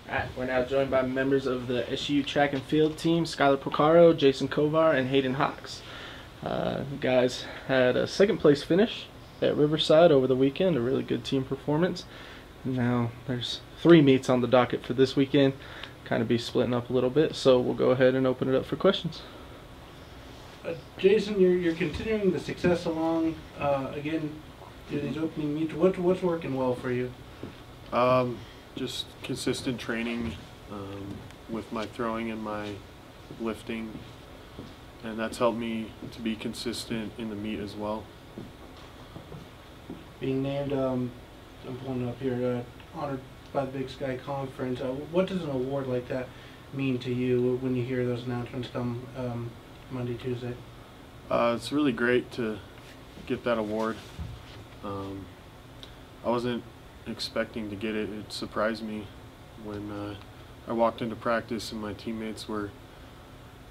Alright, we're now joined by members of the SU track and field team, Skylar Porcaro, Jason Kovar, and Hayden Hawks. You guys had a second place finish at Riverside over the weekend, a really good team performance. Now there's 3 meets on the docket for this weekend, kind of be splitting up a little bit, so we'll go ahead and open it up for questions. Jason, you're continuing the success along again through these opening meets. What's working well for you? Just consistent training with my throwing and my lifting, and that's helped me to be consistent in the meet as well. Being named, I'm pulling up here, honored by the Big Sky Conference. What does an award like that mean to you when you hear those announcements come Monday, Tuesday? It's really great to get that award. I wasn't expecting to get it. It surprised me when I walked into practice and my teammates were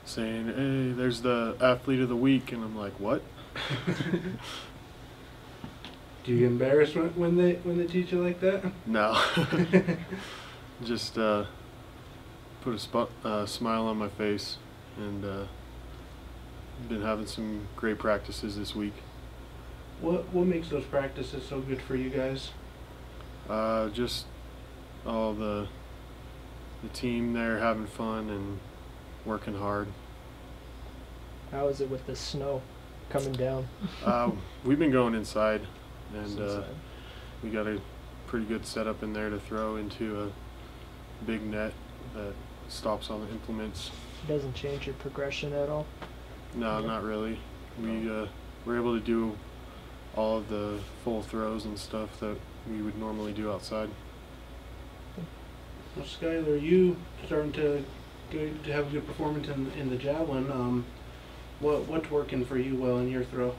saying, "Hey, there's the athlete of the week," and I'm like, "What?" Do you get embarrassed when they teach you like that? No. Just put a smile on my face, and been having some great practices this week. What makes those practices so good for you guys? Just all the team there having fun and working hard. How is it with the snow coming down? We've been going inside, and we got a pretty good setup in there to throw into a big net that stops all the implements. It doesn't change your progression at all? No, not really. We were able to do all of the full throws and stuff that we would normally do outside. Well, Skylar, you starting to have a good performance in the javelin. What's working for you well in your throw?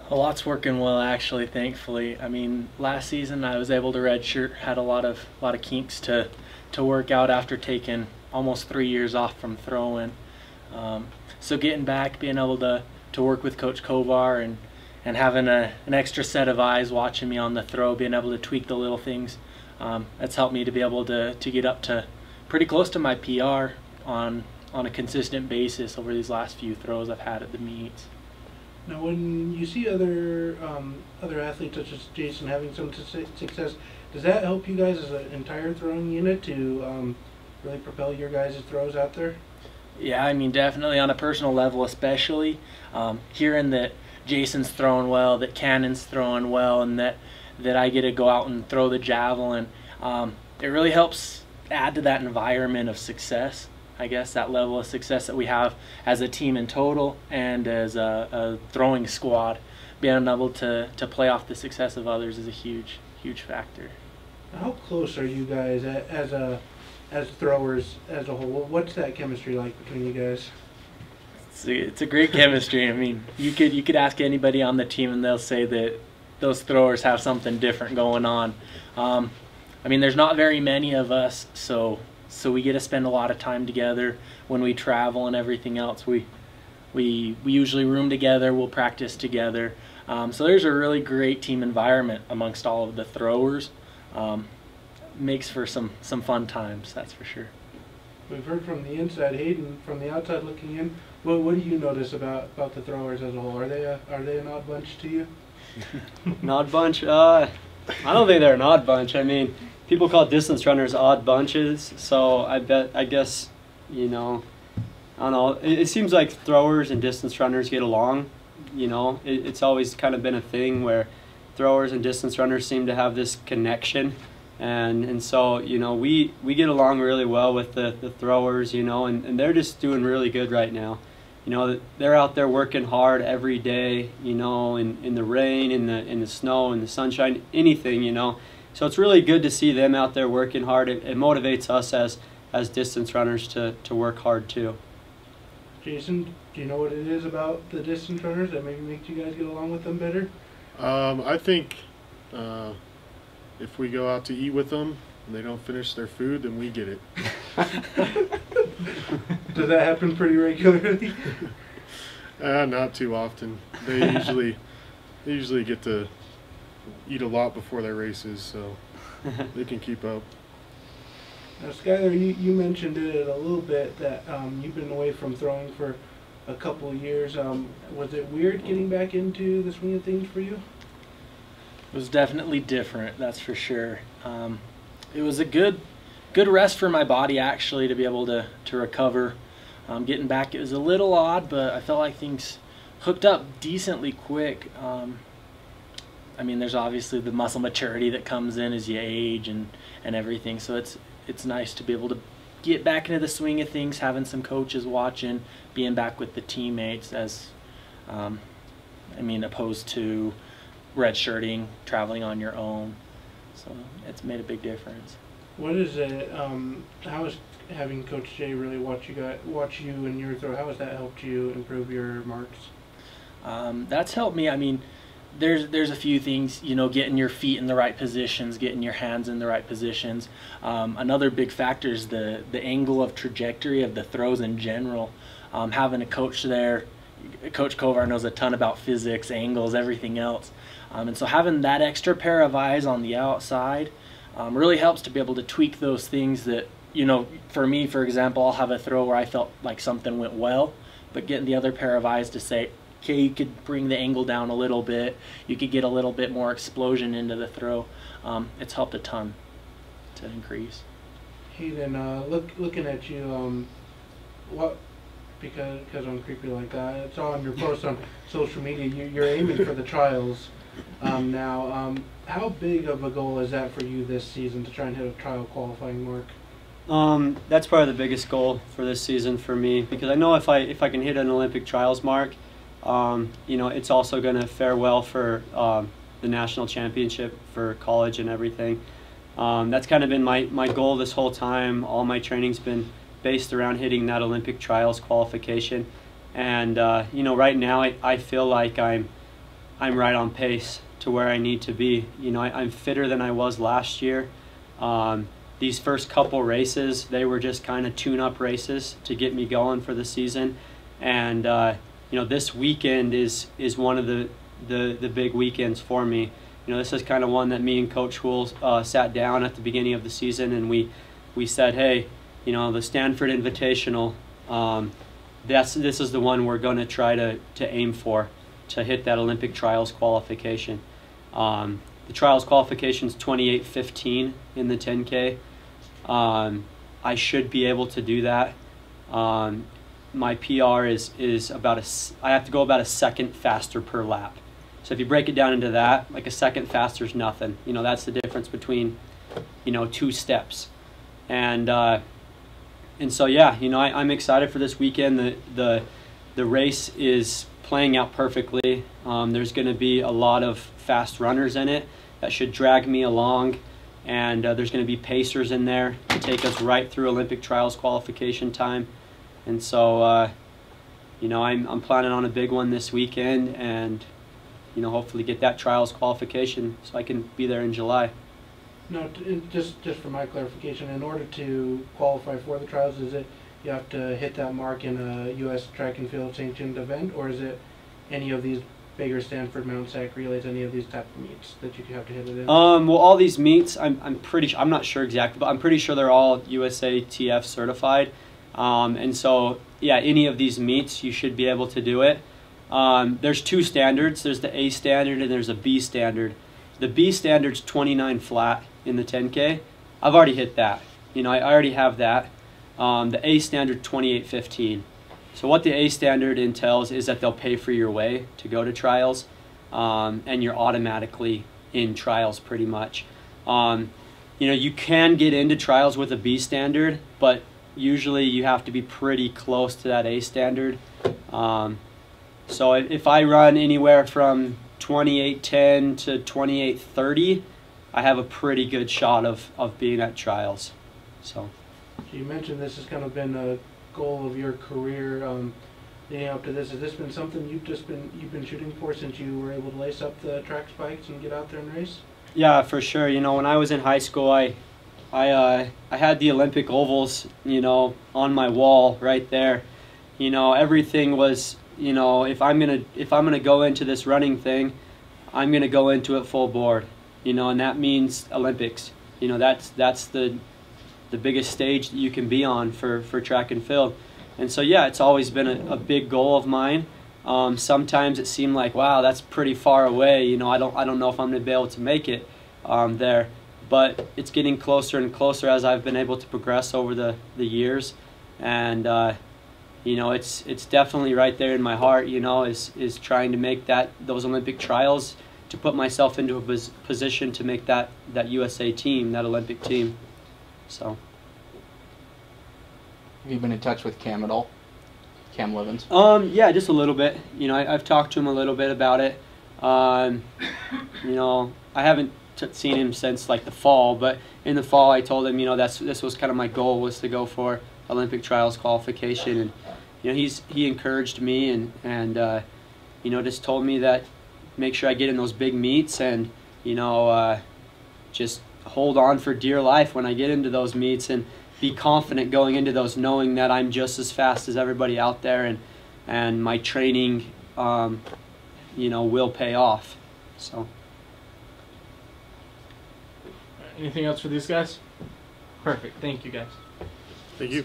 A lot's working well, actually, thankfully. I mean, last season I was able to redshirt, had a lot of kinks to work out after taking almost 3 years off from throwing. So getting back, being able to work with Coach Kovar and having an extra set of eyes watching me on the throw, being able to tweak the little things, that's helped me to be able to get up to pretty close to my PR on a consistent basis over these last few throws I've had at the meets. Now, when you see other athletes such as Jason having some success, does that help you guys as an entire throwing unit to really propel your guys' throws out there? Yeah, I mean, definitely on a personal level, especially hearing that Jason's throwing well, that Cannon's throwing well, and that I get to go out and throw the javelin. It really helps add to that environment of success, I guess, that level of success that we have as a team in total and as a throwing squad. Being able to play off the success of others is a huge factor. How close are you guys as throwers as a whole? What's that chemistry like between you guys? It's a great chemistry. I mean, you could ask anybody on the team and they'll say that those throwers have something different going on. I mean, there's not very many of us, so we get to spend a lot of time together when we travel and everything else. We usually room together, we'll practice together. So there's a really great team environment amongst all of the throwers. Makes for some fun times, that's for sure. We've heard from the inside, Hayden, from the outside looking in. What do you notice about the throwers as a whole? Are they an odd bunch to you? An odd bunch? I don't think they're an odd bunch. I mean, people call distance runners odd bunches, so I guess, you know, I don't know. It seems like throwers and distance runners get along. You know, it's always kind of been a thing where throwers and distance runners seem to have this connection. And so, you know, we get along really well with the throwers, you know, and they're just doing really good right now. You know, they're out there working hard every day, you know, in the rain, in the snow, in the sunshine, anything, you know. So it's really good to see them out there working hard. It motivates us as distance runners to work hard too. Jason, do you know what it is about the distance runners that maybe makes you guys get along with them better? I think if we go out to eat with them and they don't finish their food, then we get it. Does that happen pretty regularly? Not too often. They usually get to eat a lot before their races, so they can keep up. Now, Skylar, you mentioned it a little bit that you've been away from throwing for a couple of years. Was it weird getting back into the swing of things for you? It was definitely different, that's for sure. It was a good rest for my body, actually, to be able to recover. Getting back, it was a little odd, but I felt like things hooked up decently quick. I mean, there's obviously the muscle maturity that comes in as you age and everything, so it's nice to be able to get back into the swing of things, having some coaches watching, being back with the teammates, as I mean, opposed to redshirting, traveling on your own. So it's made a big difference. What is it? How is having Coach Jay really watch you and your throw? How has that helped you improve your marks? That's helped me. I mean, there's a few things, you know, getting your feet in the right positions, getting your hands in the right positions. Another big factor is the angle of trajectory of the throws in general. Having a coach there, Coach Kovar knows a ton about physics, angles, everything else. And so having that extra pair of eyes on the outside really helps to be able to tweak those things that, you know, for me, for example, I'll have a throw where I felt like something went well, but getting the other pair of eyes to say, okay, you could bring the angle down a little bit, you could get a little bit more explosion into the throw. It's helped a ton to increase. Hayden, looking at you, what? Because I'm creepy like that. It's all on your post on social media. You're aiming for the trials now. How big of a goal is that for you this season to try and hit a trial qualifying mark? That's probably the biggest goal for this season for me, because I know if I can hit an Olympic trials mark, you know, it's also going to fare well for the national championship for college and everything. That's kind of been my goal this whole time. All my training's been based around hitting that Olympic trials qualification, and you know, right now I feel like I'm right on pace to where I need to be. You know, I'm fitter than I was last year. These first couple races, they were just kind of tune-up races to get me going for the season, and you know, this weekend is one of the big weekends for me. You know, this is kind of one that me and Coach Houle sat down at the beginning of the season, and we said, hey, you know, the Stanford Invitational, this is the one we're going to try to aim for, to hit that Olympic trials qualification. The trials qualification is 28:15 in the 10K. I should be able to do that. My PR is about I have to go about a second faster per lap. So if you break it down into that, like a second faster is nothing. You know, that's the difference between, you know, 2 steps. And so yeah, you know, I'm excited for this weekend. The race is playing out perfectly. There's going to be a lot of fast runners in it that should drag me along, and there's going to be pacers in there to take us right through Olympic trials qualification time. And so you know, I'm planning on a big one this weekend, and you know, hopefully get that trials qualification so I can be there in July. No, just for my clarification, in order to qualify for the trials, is it you have to hit that mark in a U.S. track and field sanctioned event, or is it any of these bigger Stanford Mount Sac relays, any of these type of meets that you have to hit it in? Well, all these meets, I'm pretty sure, I'm not sure exactly, but I'm pretty sure they're all USATF certified. And so, yeah, any of these meets, you should be able to do it. There's 2 standards. There's the A standard and there's a B standard. The B standard's 29 flat in the 10K. I've already hit that. You know, I already have that. The A standard 28:15. So what the A standard entails is that they'll pay for your way to go to trials, and you're automatically in trials pretty much. You know, you can get into trials with a B standard, but usually you have to be pretty close to that A standard. So if I run anywhere from 28:10 to 28:30, I have a pretty good shot of being at trials. So you mentioned this has kind of been a goal of your career leading up to this. Has this been something you've been shooting for since you were able to lace up the track spikes and get out there and race? Yeah, for sure. You know, when I was in high school, I had the Olympic ovals, you know, on my wall right there. You know, everything was, you know, if I'm gonna go into this running thing, I'm gonna go into it full board. You know, and that means Olympics. You know, that's the the biggest stage that you can be on for track and field. And so yeah, it's always been a big goal of mine. Sometimes it seemed like, wow, that's pretty far away. You know, I don't know if I'm going to be able to make it there. But it's getting closer and closer as I've been able to progress over the years. And you know, it's definitely right there in my heart. You know, is trying to make those Olympic trials, to put myself into a position to make that USA team, that Olympic team. So. Have you been in touch with Cam at all? Cam Livens? Yeah, just a little bit. You know, I've talked to him a little bit about it. You know, I haven't seen him since like the fall, but in the fall I told him, you know, this was kind of my goal, was to go for Olympic trials qualification. And you know, he encouraged me and you know, just told me that make sure I get in those big meets, and you know, just hold on for dear life when I get into those meets, and be confident going into those, knowing that I'm just as fast as everybody out there, and my training you know, will pay off. So. Anything else for these guys? Perfect. Thank you, guys. Thank you.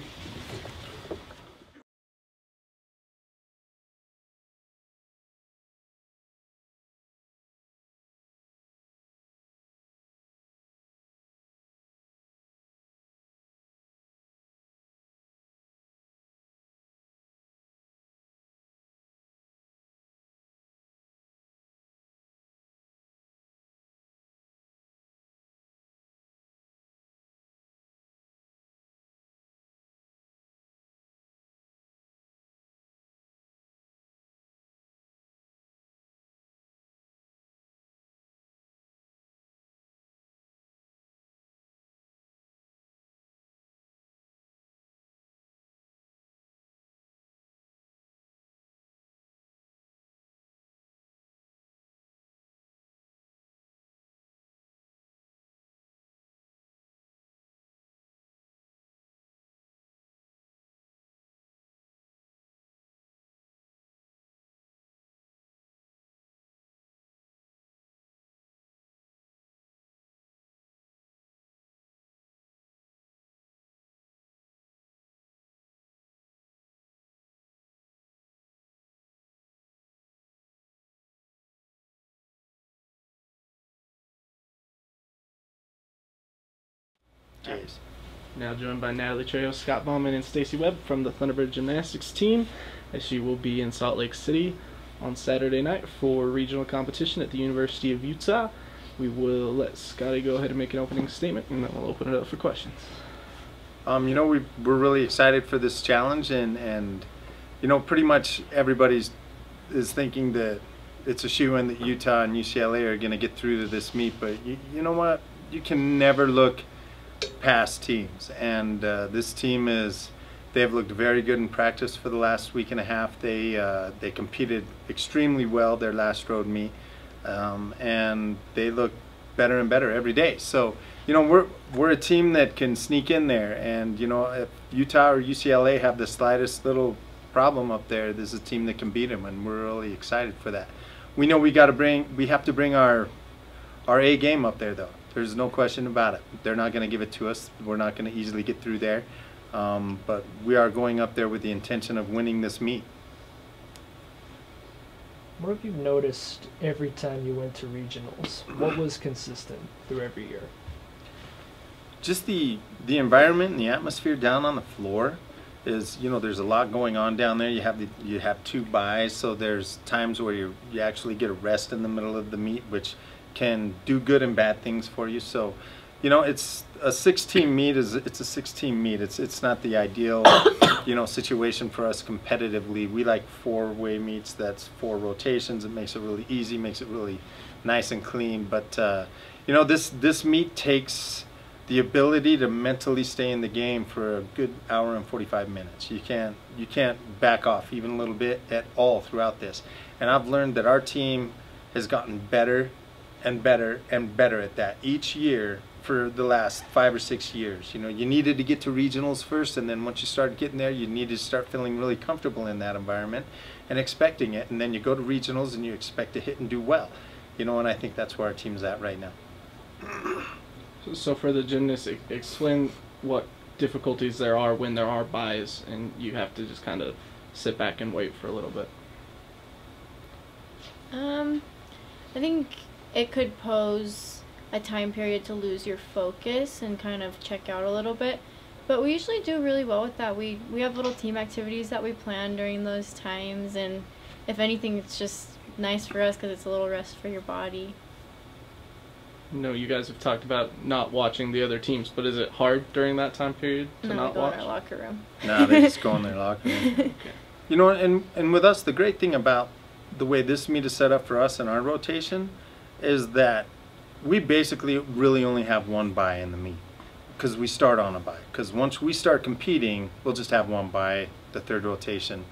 Cheers. Now joined by Natalie Trejo, Scott Bauman, and Stacy Webb from the Thunderbird Gymnastics team, as she will be in Salt Lake City on Saturday night for regional competition at the University of Utah. We will let Scotty go ahead and make an opening statement, and then we'll open it up for questions. You know, we're really excited for this challenge, and you know, pretty much everybody is thinking that it's a shoo-in that Utah and UCLA are going to get through to this meet, but you know what? You can never look past teams, and this team they've looked very good in practice for the last week and a half. They competed extremely well their last road meet, and they look better and better every day. So you know, we're a team that can sneak in there, and you know, if Utah or UCLA have the slightest little problem up there, this is a team that can beat them, and we're really excited for that. We know we have to bring our A game up there, though. There's no question about it. They're not going to give it to us. We're not going to easily get through there, but we are going up there with the intention of winning this meet. What have you noticed every time you went to regionals? What was consistent through every year? Just the environment and the atmosphere down on the floor is, you know, there's a lot going on down there. You have two buys, so there's times where you actually get a rest in the middle of the meet, which can do good and bad things for you. So, you know, it's a 6-team meet. It's a 6-team meet. It's not the ideal, you know, situation for us competitively. We like 4-way meets. That's 4 rotations. It makes it really easy, makes it really nice and clean. But you know, this meet takes the ability to mentally stay in the game for a good hour and 45 minutes. You can't back off even a little bit at all throughout this. And I've learned that our team has gotten better and better and better at that each year for the last 5 or 6 years. You know, you needed to get to regionals first, and then once you started getting there, you needed to start feeling really comfortable in that environment and expecting it, and then you go to regionals and you expect to hit and do well. You know, and I think that's where our team's at right now. So for the gymnasts, explain what difficulties there are when there are buys and you have to just kind of sit back and wait for a little bit? I think it could pose a time period to lose your focus and kind of check out a little bit. But we usually do really well with that. We have little team activities that we plan during those times, and if anything, it's just nice for us because it's a little rest for your body. No, you guys have talked about not watching the other teams, but is it hard during that time period to No, not we go watch? in our locker room. No, they just go in their locker room. You know, and with us, the great thing about the way this meet is set up for us in our rotation is that we basically really only have one bye in the meet because we start on a bye. Because once we start competing, we'll just have one bye, the third rotation,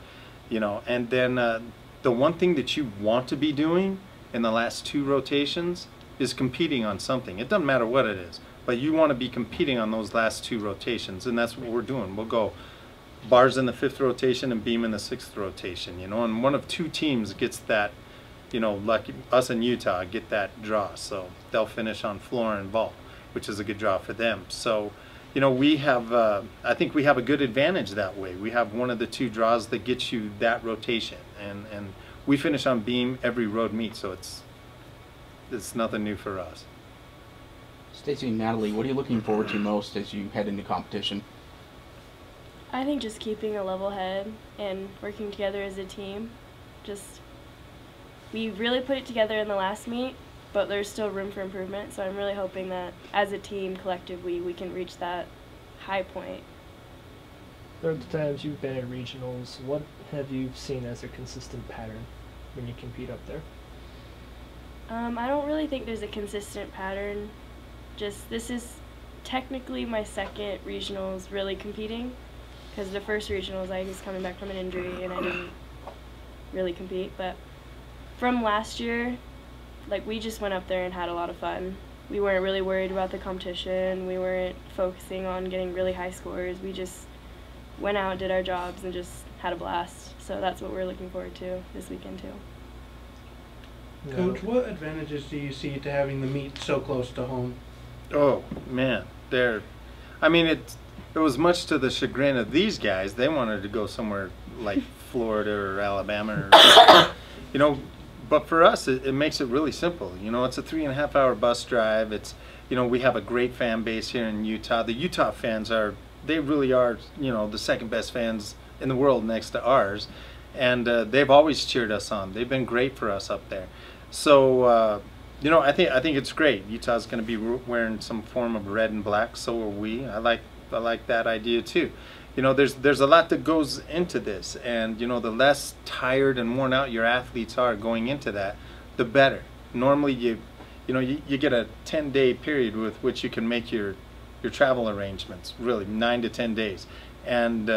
you know. And then the one thing that you want to be doing in the last two rotations is competing on something. It doesn't matter what it is, but you want to be competing on those last two rotations, and that's what we're doing. We'll go bars in the fifth rotation and beam in the sixth rotation, you know, and one of two teams gets that, you know, like us in Utah get that draw, so they'll finish on floor and vault, which is a good draw for them. So, you know, we have, I think we have a good advantage that way. We have one of the two draws that gets you that rotation, and we finish on beam every road meet, so it's nothing new for us. Stacy and Natalie, what are you looking forward to most as you head into competition? I think just keeping a level head and working together as a team. We really put it together in the last meet, but there's still room for improvement, so I'm really hoping that as a team, collectively, we can reach that high point. Throughout the times you've been at regionals, what have you seen as a consistent pattern when you compete up there? I don't really think there's a consistent pattern. This is technically my second regionals really competing, because the first regionals I was coming back from an injury and I didn't really compete. But from last year, like, we just went up there and had a lot of fun. We weren't really worried about the competition. We weren't focusing on getting really high scores. We just went out, did our jobs, and just had a blast. So that's what we're looking forward to this weekend too. Coach, what advantages do you see to having the meet so close to home? Oh man, I mean, it was much to the chagrin of these guys. They wanted to go somewhere like Florida or Alabama, or, you know. But for us, it makes it really simple. You know, it's a 3.5-hour bus drive. It's, you know, we have a great fan base here in Utah. The Utah fans they really are, you know, the second best fans in the world next to ours, and they've always cheered us on. They've been great for us up there. So, you know, I think it's great. Utah's going to be wearing some form of red and black. So are we. I like that idea too. You know, there's a lot that goes into this, and you know, the less tired and worn out your athletes are going into that, the better. Normally, you get a 10-day period with which you can make your travel arrangements. Really, 9 to 10 days, and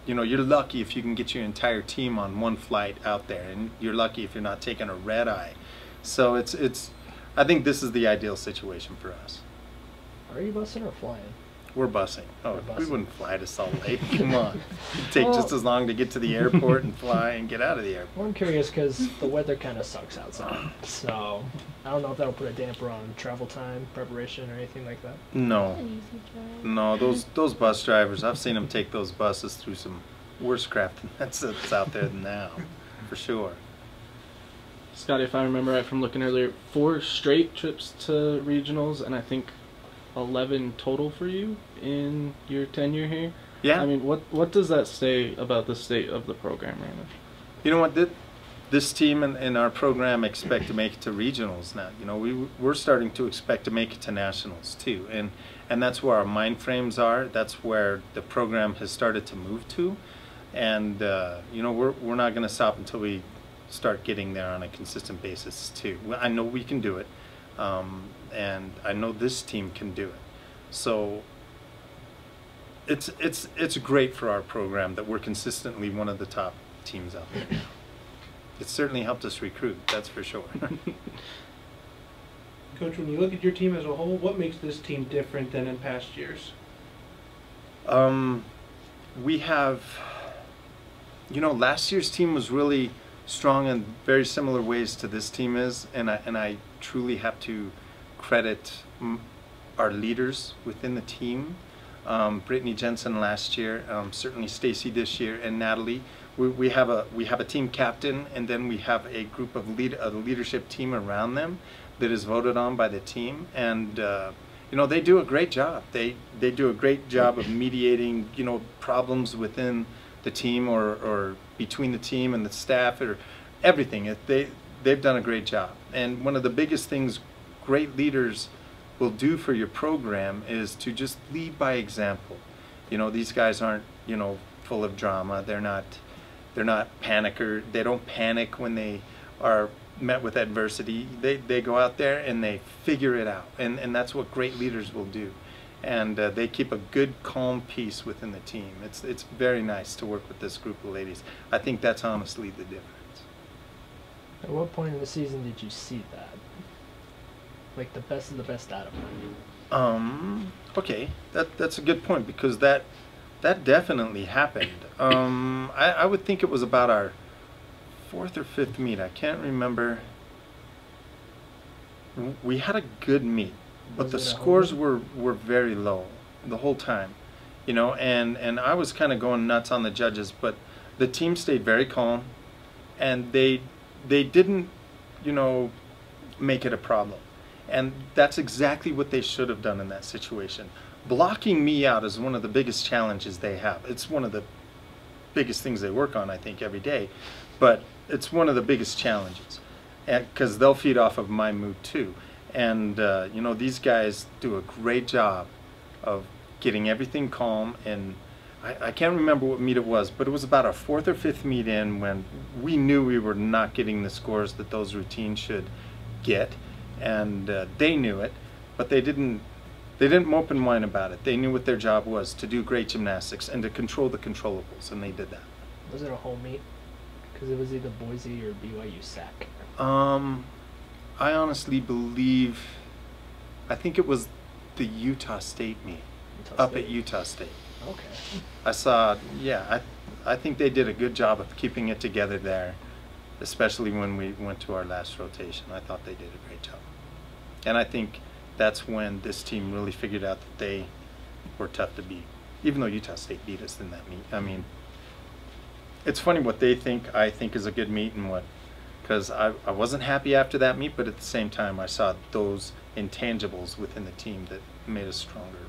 you know, you're lucky if you can get your entire team on one flight out there, and you're lucky if you're not taking a red eye. So I think this is the ideal situation for us. Are you busing or flying? We're busing. Oh, We're busing. we wouldn't fly to Salt Lake. Come on. It'd take just as long to get to the airport and fly and get out of the airport. Well, I'm curious because the weather kind of sucks outside. So I don't know if that'll put a damper on travel time, preparation, or anything like that. No. An easy drive. No, those bus drivers, I've seen them take those buses through some worse crap that's out there now, for sure. Scotty, if I remember right from looking earlier, 4 straight trips to regionals, and I think 11 total for you in your tenure here. Yeah. I mean, what does that say about the state of the program right now? You know what? This team and our program expect to make it to regionals now. You know, we're starting to expect to make it to nationals too, and that's where our mind frames are. That's where the program has started to move to, and you know, we're not going to stop until we start getting there on a consistent basis too. I know we can do it. And I know this team can do it. So it's great for our program that we're consistently one of the top teams out there now. It's certainly helped us recruit, that's for sure. Coach, when you look at your team as a whole, what makes this team different than in past years? We have, you know, last year's team was really strong in very similar ways to this team is, and I truly have to credit our leaders within the team. Brittany Jensen last year, certainly Stacy this year, and Natalie. We have a team captain, and then we have a group of a leadership team around them that is voted on by the team, and you know, they do a great job. They do a great job of mediating, you know, problems within the team or between the team and the staff or everything. They've done a great job. And one of the biggest things great leaders will do for your program is to just lead by example. You know, these guys aren't, you know, full of drama. They're not panicker. They don't panic when they are met with adversity. They go out there and they figure it out, and that's what great leaders will do. And they keep a good, calm peace within the team. It's very nice to work with this group of ladies. I think that's honestly the difference. At what point in the season did you see that? Like the best of the best out of them? Okay, that's a good point, because that definitely happened. I would think it was about our 4th or 5th meet. I can't remember. We had a good meet, but the scores were very low the whole time, you know, and I was kind of going nuts on the judges, but the team stayed very calm, and they didn't, you know, make it a problem. And that's exactly what they should have done in that situation. Blocking me out is one of the biggest challenges they have. It's one of the biggest things they work on, I think, every day. But it's one of the biggest challenges, because they'll feed off of my mood too. And you know, these guys do a great job of getting everything calm. And I can't remember what meet it was, but it was about our 4th or 5th meet in when we knew we were not getting the scores that those routines should get. And they knew it, but they didn't mope and whine about it. They knew what their job was, to do great gymnastics and to control the controllables, and they did that. Was it a home meet? Because it was either Boise or BYU SAC. I honestly believe, I think it was the Utah State meet, at Utah State. Okay. I saw, yeah, I think they did a good job of keeping it together there, especially when we went to our last rotation. I thought they did a great job. And I think that's when this team really figured out that they were tough to beat, even though Utah State beat us in that meet. I mean, it's funny what they think I think is a good meet and what, because I wasn't happy after that meet, but at the same time I saw those intangibles within the team that made us stronger,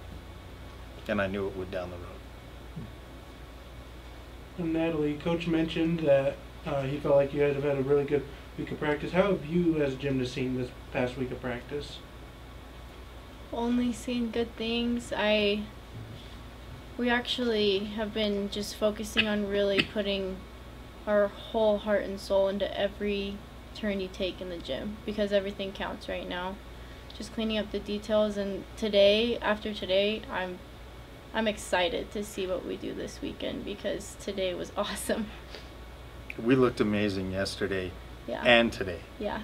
and I knew it would down the road. And Natalie, Coach mentioned that he felt like you guys have had a really good week of practice. How have you as a gymnast seen this past week of practice? Only seen good things. We actually have been just focusing on really putting our whole heart and soul into every turn you take in the gym, because everything counts right now. Just cleaning up the details, and today, after today, I'm excited to see what we do this weekend, because today was awesome. We looked amazing yesterday, Yeah. and today. Yeah.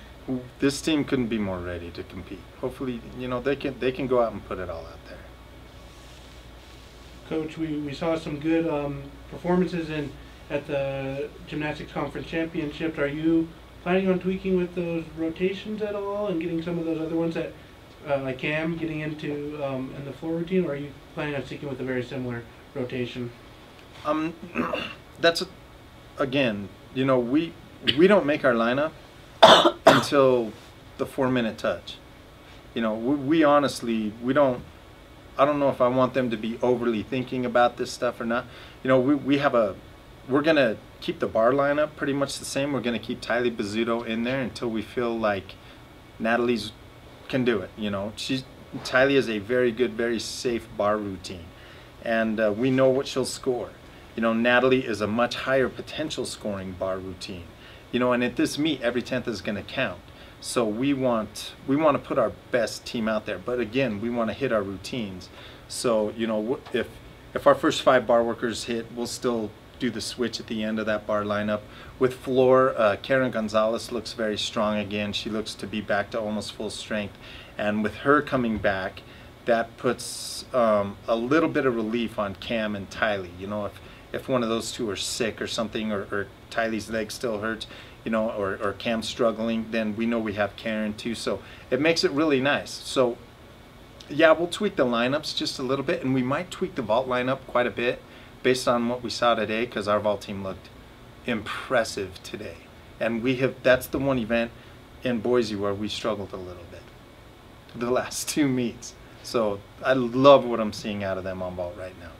This team couldn't be more ready to compete. Hopefully, you know, they can go out and put it all out there. Coach, we saw some good performances at the Gymnastics Conference Championships. Are you planning on tweaking with those rotations at all and getting some of those other ones that, like Cam, getting into in the floor routine, or are you planning on sticking with a very similar rotation? That's again, you know, we don't make our lineup until the 4-minute touch. You know, we honestly, I don't know if I want them to be overly thinking about this stuff or not. You know, we're going to keep the bar lineup pretty much the same. We're going to keep Tylee Bizzuto in there until we feel like Natalie's can do it. You know, Tylee is a very good, very safe bar routine, and we know what she'll score. You know, Natalie is a much higher potential scoring bar routine. You know, and at this meet, every 10th is going to count. So we want to put our best team out there. But again, we want to hit our routines. So, you know, if our first 5 bar workers hit, we'll still do the switch at the end of that bar lineup. With floor, Karen Gonzalez looks very strong again. She looks to be back to almost full strength. And with her coming back, that puts a little bit of relief on Cam and Tylee. You know, if one of those two are sick or something, or Tylee's leg still hurts, you know, or Cam's struggling, then we know we have Karen too. So it makes it really nice. So Yeah, we'll tweak the lineups just a little bit, and we might tweak the vault lineup quite a bit based on what we saw today, because our vault team looked impressive today. And that's the one event in Boise where we struggled a little bit the last 2 meets. So I love what I'm seeing out of them on vault right now.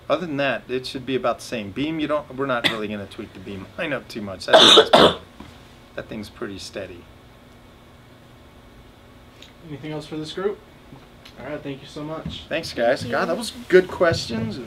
Other than that, it should be about the same. Beam, we're not really going to tweak the beam lineup too much. That thing's pretty steady. Anything else for this group? All right, thank you so much. Thanks, guys. God, that was good questions.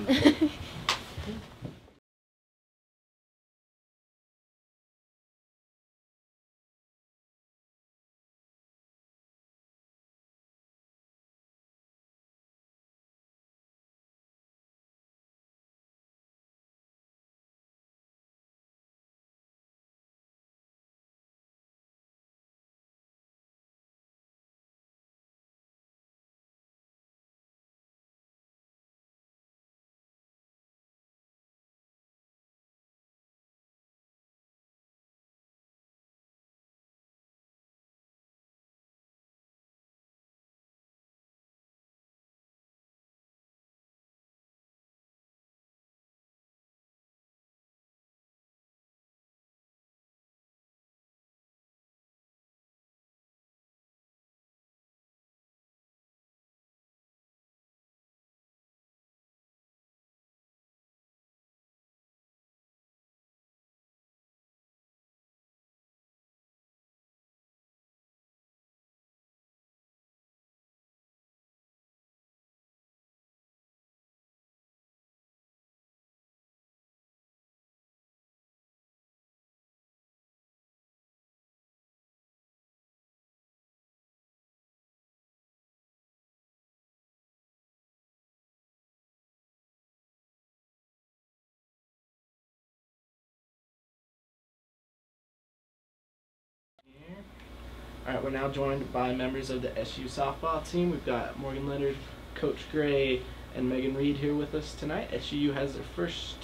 All right, we're now joined by members of the SU softball team. We've got Morgan Leonard, Coach Gray, and Megan Reed here with us tonight. SU has their first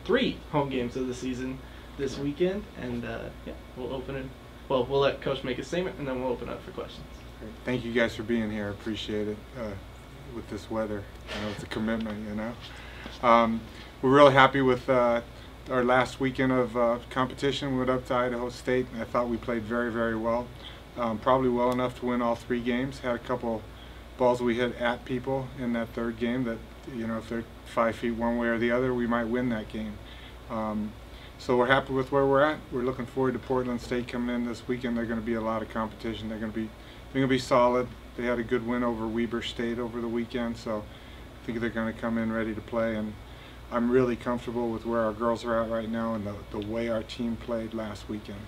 3 home games of the season this weekend, and yeah, we'll open it. Well, we'll let Coach make a statement, and then we'll open up for questions. Great. Thank you guys for being here. I appreciate it with this weather. I know it's a commitment, you know. We're really happy with our last weekend of competition. We went up to Idaho State, and I thought we played very, very well. Probably well enough to win all 3 games. Had a couple balls we hit at people in that 3rd game that, you know, if they're 5 feet one way or the other, we might win that game. So we're happy with where we're at. We're looking forward to Portland State coming in this weekend. They're going to be a lot of competition. They're going to be solid. They had a good win over Weber State over the weekend, so I think they're going to come in ready to play. And I'm really comfortable with where our girls are at right now and the way our team played last weekend.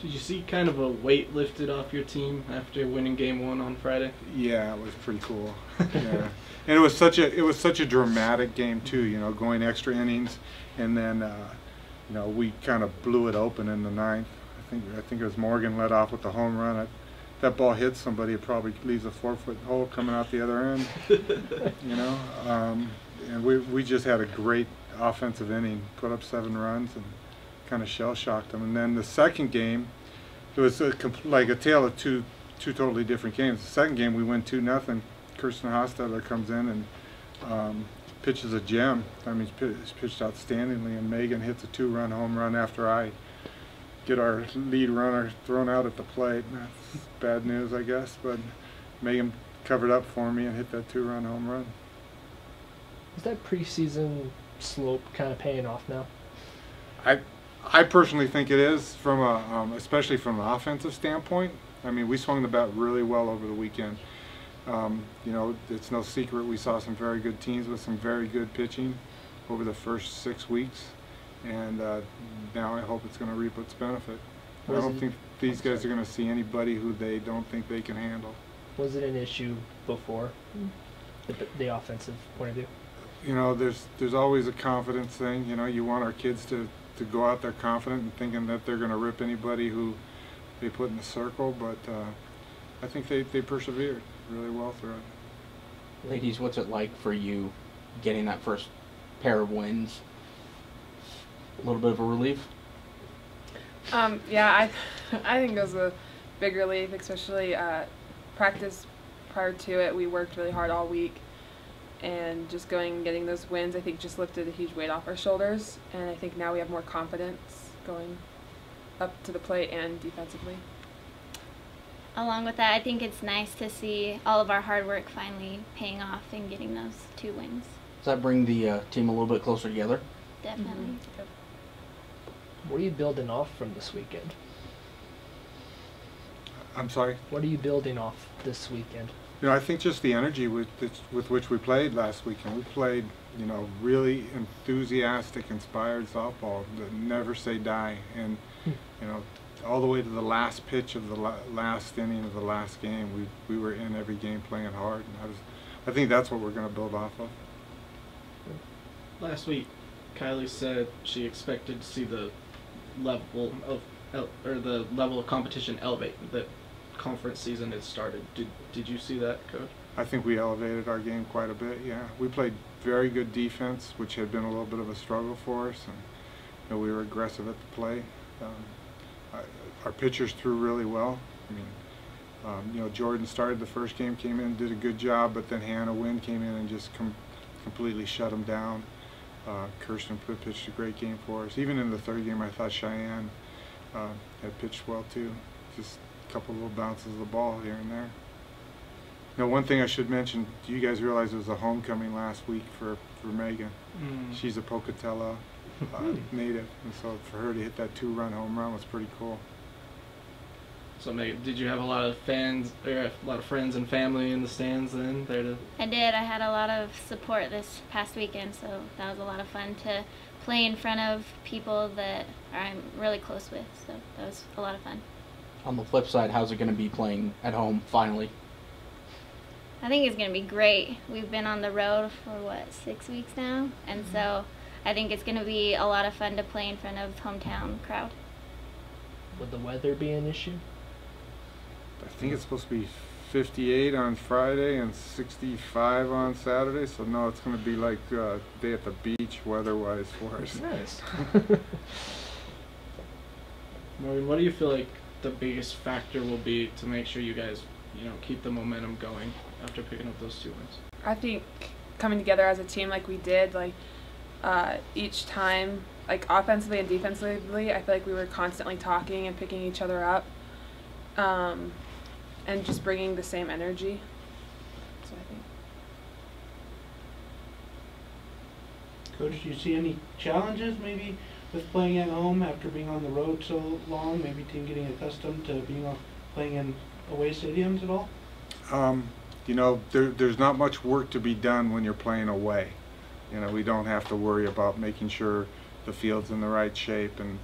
Did you see kind of a weight lifted off your team after winning game 1 on Friday? Yeah, it was pretty cool. Yeah, and it was such a dramatic game too. You know, going extra innings, and then you know, we kind of blew it open in the 9th. I think it was Morgan led off with the home run. That ball hits somebody, it probably leaves a 4-foot hole coming out the other end. You know, and we just had a great offensive inning, put up 7 runs, and kind of shell-shocked them. And then the second game, it was like a tale of two totally different games. The second game we win 2-0. Kirsten Hostetler comes in and pitches a gem. I mean, he's pitched outstandingly, and Megan hits a 2-run home run after I get our lead runner thrown out at the plate. That's bad news, I guess, but Megan covered up for me and hit that 2-run home run. Is that preseason slope kind of paying off now? I personally think it is, from especially from an offensive standpoint. I mean, we swung the bat really well over the weekend. You know, it's no secret we saw some very good teams with some very good pitching over the first 6 weeks, and now I hope it's going to reap its benefit. I don't think these guys are going to see anybody who they don't think they can handle. Was it an issue before, the offensive point of view? You know, there's always a confidence thing. You know, you want our kids to go out there confident and thinking that they're going to rip anybody who they put in the circle, but I think they persevered really well through it. Ladies, what's it like for you getting that first pair of wins? A little bit of a relief? Yeah, I think it was a big relief, especially practice prior to it. We worked really hard all week, and just going and getting those wins, I think, just lifted a huge weight off our shoulders, and I think now we have more confidence going up to the plate and defensively. Along with that, I think it's nice to see all of our hard work finally paying off and getting those 2 wins. Does that bring the team a little bit closer together? Definitely. Yep. What are you building off from this weekend? I'm sorry. What are you building off this weekend? You know, I think just the energy with which we played last weekend. We played, you know, really enthusiastic, inspired softball that never say die, and you know, all the way to the last pitch of the last inning of the last game, we were in every game playing hard, and I think that's what we're going to build off of. Last week, Kylie said she expected to see the level of competition elevate. That conference season had started. Did you see that, Coach? I think we elevated our game quite a bit. Yeah, we played very good defense, which had been a little bit of a struggle for us, and you know, we were aggressive at the plate. Our pitchers threw really well. I mean, you know, Jordan started the first game, came in, did a good job, but then Hannah Wynn came in and just completely shut them down. Kirsten pitched a great game for us. Even in the third game, I thought Cheyenne had pitched well too. Just a couple little bounces of the ball here and there. Now, one thing I should mention, do you guys realize it was a homecoming last week for Megan? She's a Pocatello native, and so for her to hit that 2-run home run was pretty cool. So, Megan, did you have a lot of fans, or a lot of friends and family in the stands then? I did. I had a lot of support this past weekend, so that was a lot of fun to play in front of people that I'm really close with. So that was a lot of fun. On the flip side, how's it going to be playing at home finally? I think it's going to be great. We've been on the road for, 6 weeks now? And so I think it's going to be a lot of fun to play in front of hometown crowd. Would the weather be an issue? I think it's supposed to be 58 on Friday and 65 on Saturday, so no, it's going to be like a day at the beach weather-wise for us. Nice. Morgan, what do you feel like the biggest factor will be to make sure you guys, keep the momentum going after picking up those 2 wins? I think coming together as a team like we did, each time, offensively and defensively, I feel like we were constantly talking and picking each other up. And just bringing the same energy. So I think. Coach, do you see any challenges maybe with playing at home after being on the road so long? Maybe team getting accustomed to playing in away stadiums at all? There's not much work to be done when you're playing away. We don't have to worry about making sure the field's in the right shape, and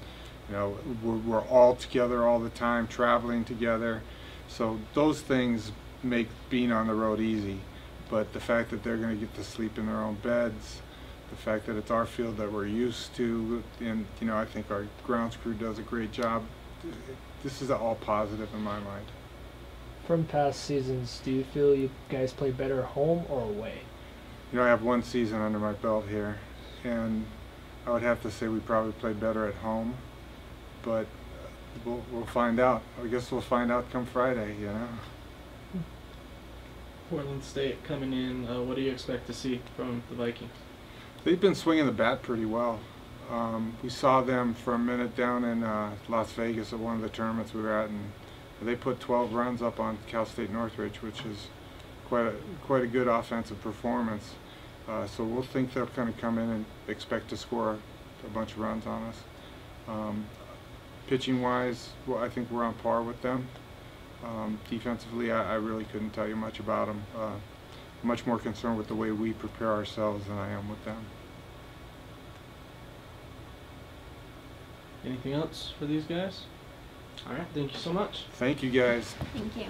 we're all together all the time, traveling together. So those things make being on the road easy, but the fact that they're going to get to sleep in their own beds, the fact that it's our field that we're used to, and I think our grounds crew does a great job. This is all positive in my mind. From past seasons, do you feel you guys play better home or away? I have 1 season under my belt here, and I would have to say we probably play better at home, but we'll find out. I guess we'll find out come Friday, Portland State coming in, what do you expect to see from the Vikings? They've been swinging the bat pretty well. We saw them for a minute down in Las Vegas at one of the tournaments we were at, and they put 12 runs up on Cal State Northridge, which is quite a good offensive performance. So we'll think they'll kind of come in and expect to score a bunch of runs on us. Pitching-wise, I think we're on par with them. Defensively, I really couldn't tell you much about them. Much more concerned with the way we prepare ourselves than I am with them. Anything else for these guys? All right, thank you so much. Thank you, guys. Thank you.